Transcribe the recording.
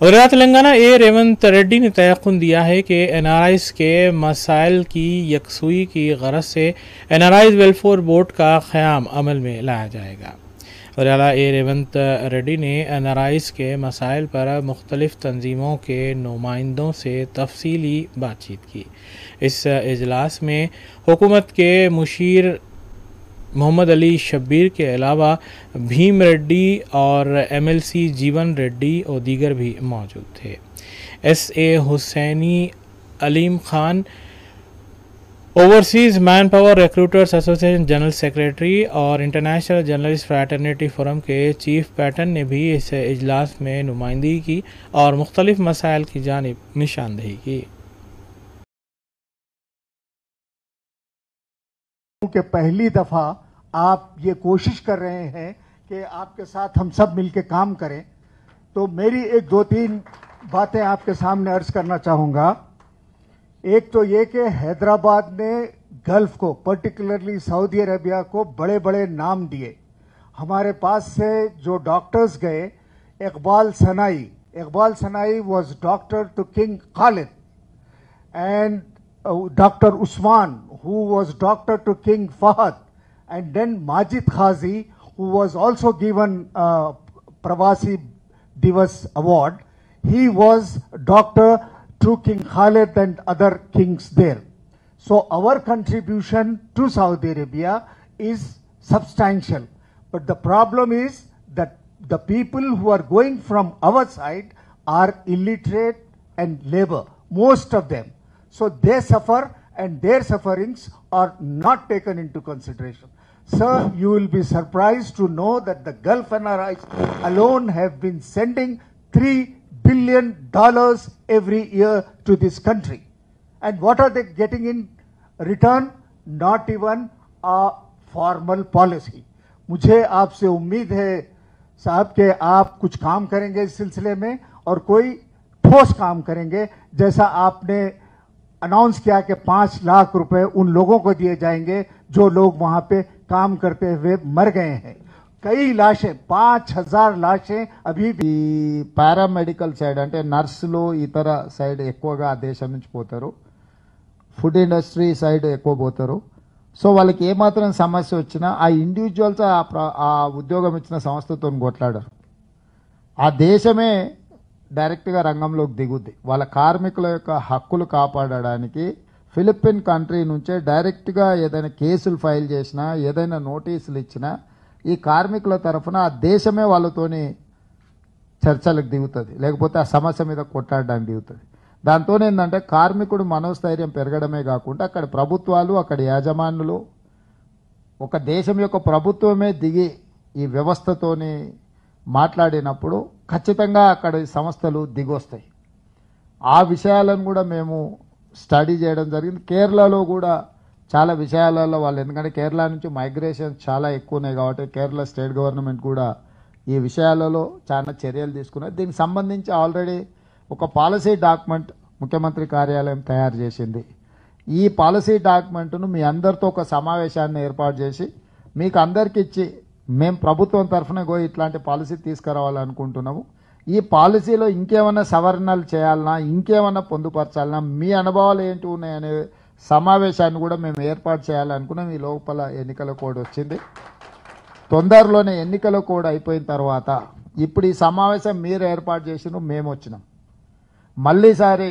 वज़ीर तेलंगाना ए रेवंत रेड्डी ने तयक़ुन दिया है कि NRIs के मसाइल की यकसुई की गरज से NRIs वेलफेयर बोर्ड का क़याम अमल में लाया जाएगा। वज़ीर ए रेवंत रेड्डी ने NRIs के मसाइल पर मुख्तलिफ़ तंजीमों के नुमाइंदों से तफसीली बातचीत की। इस इजलास में हुकूमत के मुशीर मोहम्मद अली शब्बीर के अलावा भीम रेड्डी और MLC जीवन रेड्डी और दीगर भी मौजूद थे। SA Husaini Aleem Khan overseas man power recruiters association general secretary और इंटरनेशनल जर्नलिस्ट फ्रैटर्निटी फोरम के चीफ पैटर्न ने भी इस इजलास में नुमाइंदगी की और मुख्तलिफ मसाइल की जानिब निशानदेही की। कि पहली दफ़ा आप ये कोशिश कर रहे हैं कि आपके साथ हम सब मिलकर काम करें, तो मेरी एक दो तीन बातें आपके सामने अर्ज करना चाहूँगा। एक तो ये कि हैदराबाद ने गल्फ को, पर्टिकुलरली सऊदी अरेबिया को बड़े बड़े नाम दिए। हमारे पास से जो डॉक्टर्स गए, Iqbal Sanai was doctor to king Khalid, and Dr. Usman, who was doctor to King Fahad, and then Majid Khazi, who was also given Pravasi Divas Award. He was doctor to King Khalid and other kings there. So our contribution to Saudi Arabia is substantial. But the problem is that the people who are going from our side are illiterate and labor, most of them. So they suffer and their sufferings are not taken into consideration. Sir, you will be surprised to know that the Gulf NRIs alone have been sending $3 billion every year to this country. And what are they getting in return? Not even a formal policy. मुझे आपसे उम्मीद है साहब कि आप कुछ काम करेंगे इस सिलसिले में और कोई ठोस काम करेंगे, जैसा आपने अनाउंस किया कि 5 लाख रुपए उन लोगों को दिए जाएंगे जो लोग वहां पे काम करते हुए मर गए हैं। कई लाशें, 5000 लाशें अभी भी పారామెడికల్ సైడ్ అంటే నర్సులు ఇతర సైడ్ ఎక్కువగా ఆ దేశం నుంచి పోతారు, ఫుడ్ ఇండస్ట్రీ సైడ్ ఎక్కువ పోతారు. సో వాళ్ళకి ఏమాత్రం సమస్య వచ్చినా ఆ ఇండివిజువల్స్ ఆ ఉద్యోగం ఇచ్చిన సంస్థతో కొట్లాడారు. ఆ దేశమే డైరెక్ట్గా రంగంలోకి దిగుద్ది. వాళ్ళ కార్మికుల యొక్క హక్కులు కాపాడడానికి ఫిలిప్పీన్ కంట్రీ నుంచే డైరెక్ట్గా ఏదైనా కేసులు ఫైల్ చేసినా, ఏదైనా నోటీసులు ఇచ్చినా ఈ కార్మికుల తరఫున ఆ దేశమే వాళ్ళతోని చర్చలకు దిగుతుంది, లేకపోతే ఆ సమస్య మీద కొట్లాడడానికి దిగుతుంది. దాంతో ఏంటంటే కార్మికుడు మనోస్థైర్యం పెరగడమే కాకుండా అక్కడ ప్రభుత్వాలు, అక్కడ యాజమాన్యులు, ఒక దేశం యొక్క ప్రభుత్వమే దిగి ఈ వ్యవస్థతోని మాట్లాడినప్పుడు ఖచ్చితంగా అక్కడ సంస్థలు దిగొస్తాయి. ఆ విషయాలను కూడా మేము స్టడీ చేయడం జరిగింది. కేరళలో కూడా చాలా విషయాలలో వాళ్ళు, ఎందుకంటే కేరళ నుంచి మైగ్రేషన్ చాలా ఎక్కువ ఉన్నాయి కాబట్టి కేరళ స్టేట్ గవర్నమెంట్ కూడా ఈ విషయాలలో చాలా చర్యలు తీసుకున్నారు. దీనికి సంబంధించి ఆల్రెడీ ఒక పాలసీ డాక్యుమెంట్ ముఖ్యమంత్రి కార్యాలయం తయారు చేసింది. ఈ పాలసీ డాక్యుమెంట్ను మీ అందరితో ఒక సమావేశాన్ని ఏర్పాటు చేసి మీకు అందరికి ఇచ్చి మేము ప్రభుత్వం తరఫున ఇట్లాంటి పాలసీ తీసుకురావాలనుకుంటున్నాము. ఈ పాలసీలో ఇంకేమైనా సవరణలు చేయాలన్నా, ఇంకేమైనా పొందుపరచాలన్నా, మీ అనుభవాలు ఏంటి ఉన్నాయనే సమావేశాన్ని కూడా మేము ఏర్పాటు చేయాలనుకున్నాం. ఈ లోపల ఎన్నికల కోడ్ వచ్చింది. తొందరలోనే ఎన్నికల కోడ్ అయిపోయిన తర్వాత ఇప్పుడు ఈ సమావేశం మీరు ఏర్పాటు చేసినారు, మేము వచ్చినాం. మళ్ళీసారి